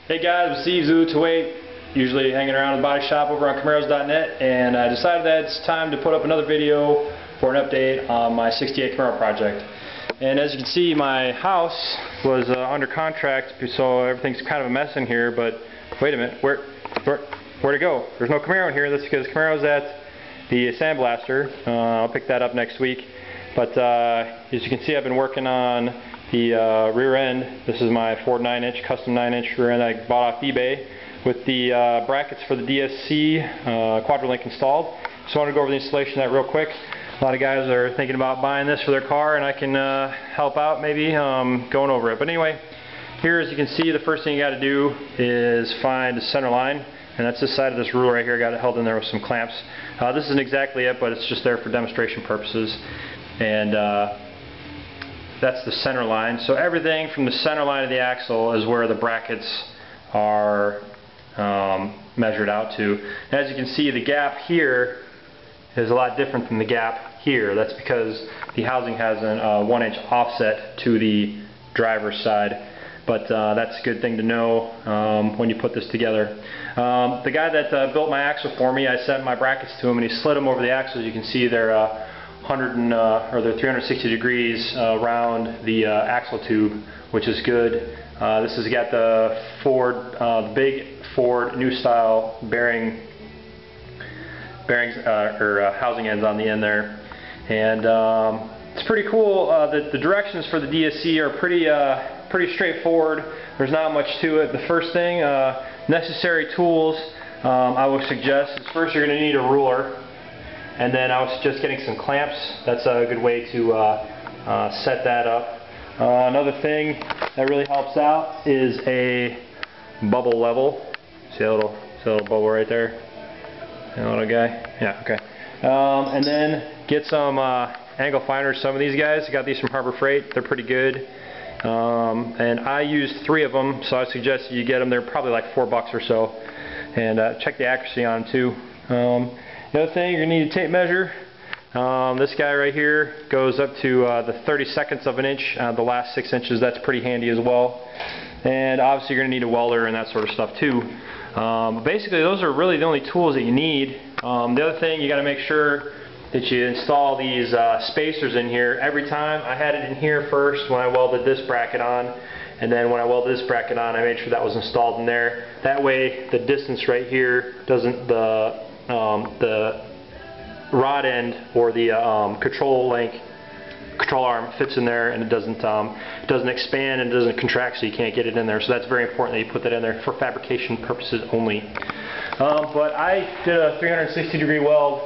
Hey guys, it's Steve0228, usually hanging around the body shop over on Camaros.net, and I decided that it's time to put up another video for an update on my 68 Camaro project. And as you can see, my house was under contract, so everything's kind of a mess in here, but wait a minute, where'd it go? There's no Camaro in here. That's because Camaro's at the sandblaster. I'll pick that up next week. But as you can see, I've been working on the rear end. This is my Ford 9-inch, custom 9-inch rear end I bought off eBay with the brackets for the DSE Quadralink installed. So I want to go over the installation of that real quick. A lot of guys are thinking about buying this for their car, and I can help out maybe going over it. But anyway, here as you can see, the first thing you got to do is find the center line, and that's this side of this rule right here. I got it held in there with some clamps. This isn't exactly it, but it's just there for demonstration purposes. And that's the center line. So everything from the center line of the axle is where the brackets are measured out to. As you can see, the gap here is a lot different than the gap here. That's because the housing has a 1-inch offset to the driver's side. But that's a good thing to know when you put this together. The guy that built my axle for me, I sent my brackets to him, and he slid them over the axle. As you can see, they're 360 degrees around the axle tube, which is good. This has got the Ford, big Ford new style bearings or housing ends on the end there, and it's pretty cool. The directions for the DSE are pretty straightforward. There's not much to it. The first thing, necessary tools, I would suggest is first you're going to need a ruler. And then I was just getting some clamps. That's a good way to set that up. Another thing that really helps out is a bubble level. See a little bubble right there? A little guy? Yeah, okay. And then get some angle finders. Some of these guys, I got these from Harbor Freight. They're pretty good. And I used 3 of them, so I suggest you get them. They're probably like $4 or so. And check the accuracy on them too. The other thing, you're going to need a tape measure. This guy right here goes up to the 32nds of an inch. The last 6 inches, that's pretty handy as well. And obviously you're going to need a welder and that sort of stuff too. Basically those are really the only tools that you need. The other thing, you got to make sure that you install these spacers in here. Every time I had it in here first when I welded this bracket on, and then when I welded this bracket on, I made sure that was installed in there. That way the distance right here doesn't, the rod end or the control arm fits in there, and it doesn't expand and doesn't contract, so you can't get it in there. So that's very important that you put that in there for fabrication purposes only. But I did a 360 degree weld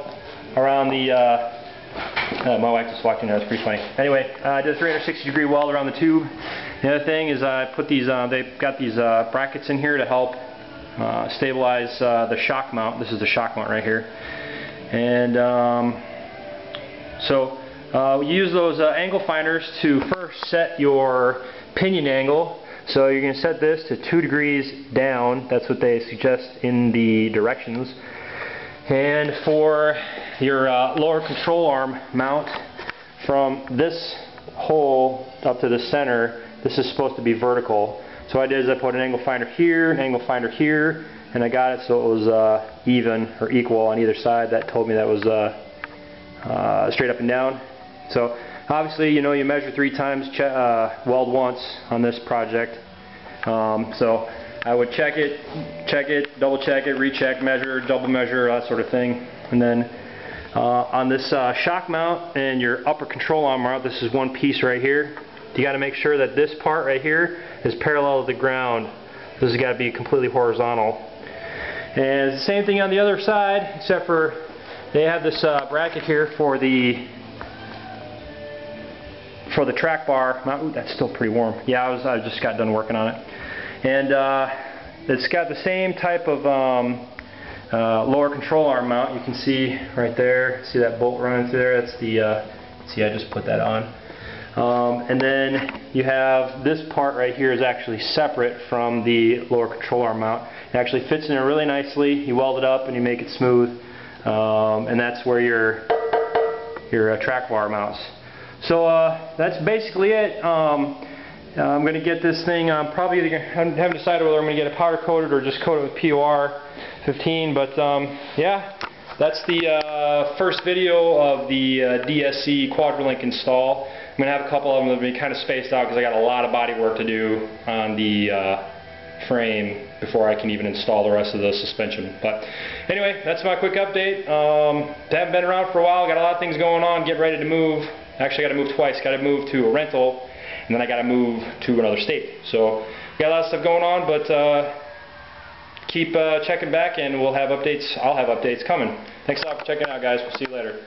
around the my wife just walked in there. That's pretty funny. Anyway, I did a 360 degree weld around the tube. The other thing is I put these they've got these brackets in here to help stabilize the shock mount. This is the shock mount right here. And you use those angle finders to first set your pinion angle. So you're going to set this to 2 degrees down. That's what they suggest in the directions. And for your lower control arm mount, from this hole up to the center, this is supposed to be vertical. So what I did is I put an angle finder here, an angle finder here, and I got it so it was even or equal on either side. That told me that was straight up and down. So obviously, you know, you measure 3 times, weld once on this project. So I would check it, double check it, recheck, measure, double measure, that sort of thing. And then on this shock mount and your upper control arm mount, this is one piece right here. You got to make sure that this part right here is parallel to the ground. This has got to be completely horizontal. And it's the same thing on the other side, except for they have this bracket here for the track bar. Ooh, that's still pretty warm. Yeah, I just got done working on it. And it's got the same type of lower control arm mount. You can see right there. See that bolt running through there? That's the. See, I just put that on. And then you have this part right here is actually separate from the lower control arm mount. It actually fits in there really nicely. You weld it up and you make it smooth, and that's where your track bar mounts. So that's basically it. I'm going to get this thing, probably either, I haven't decided whether I'm going to get it powder coated or just coat it with POR 15, but yeah, that's the first video of the DSE Quadralink install. I'm going to have a couple of them that will be kind of spaced out because I got a lot of body work to do on the frame before I can even install the rest of the suspension. But anyway, that's my quick update. Haven't been around for a while, got a lot of things going on, getting ready to move. Actually, I got to move twice. Got to move to a rental, and then I got to move to another state. So got a lot of stuff going on, but keep checking back, and we'll have updates. I'll have updates coming. Thanks a lot for checking out, guys. We'll see you later.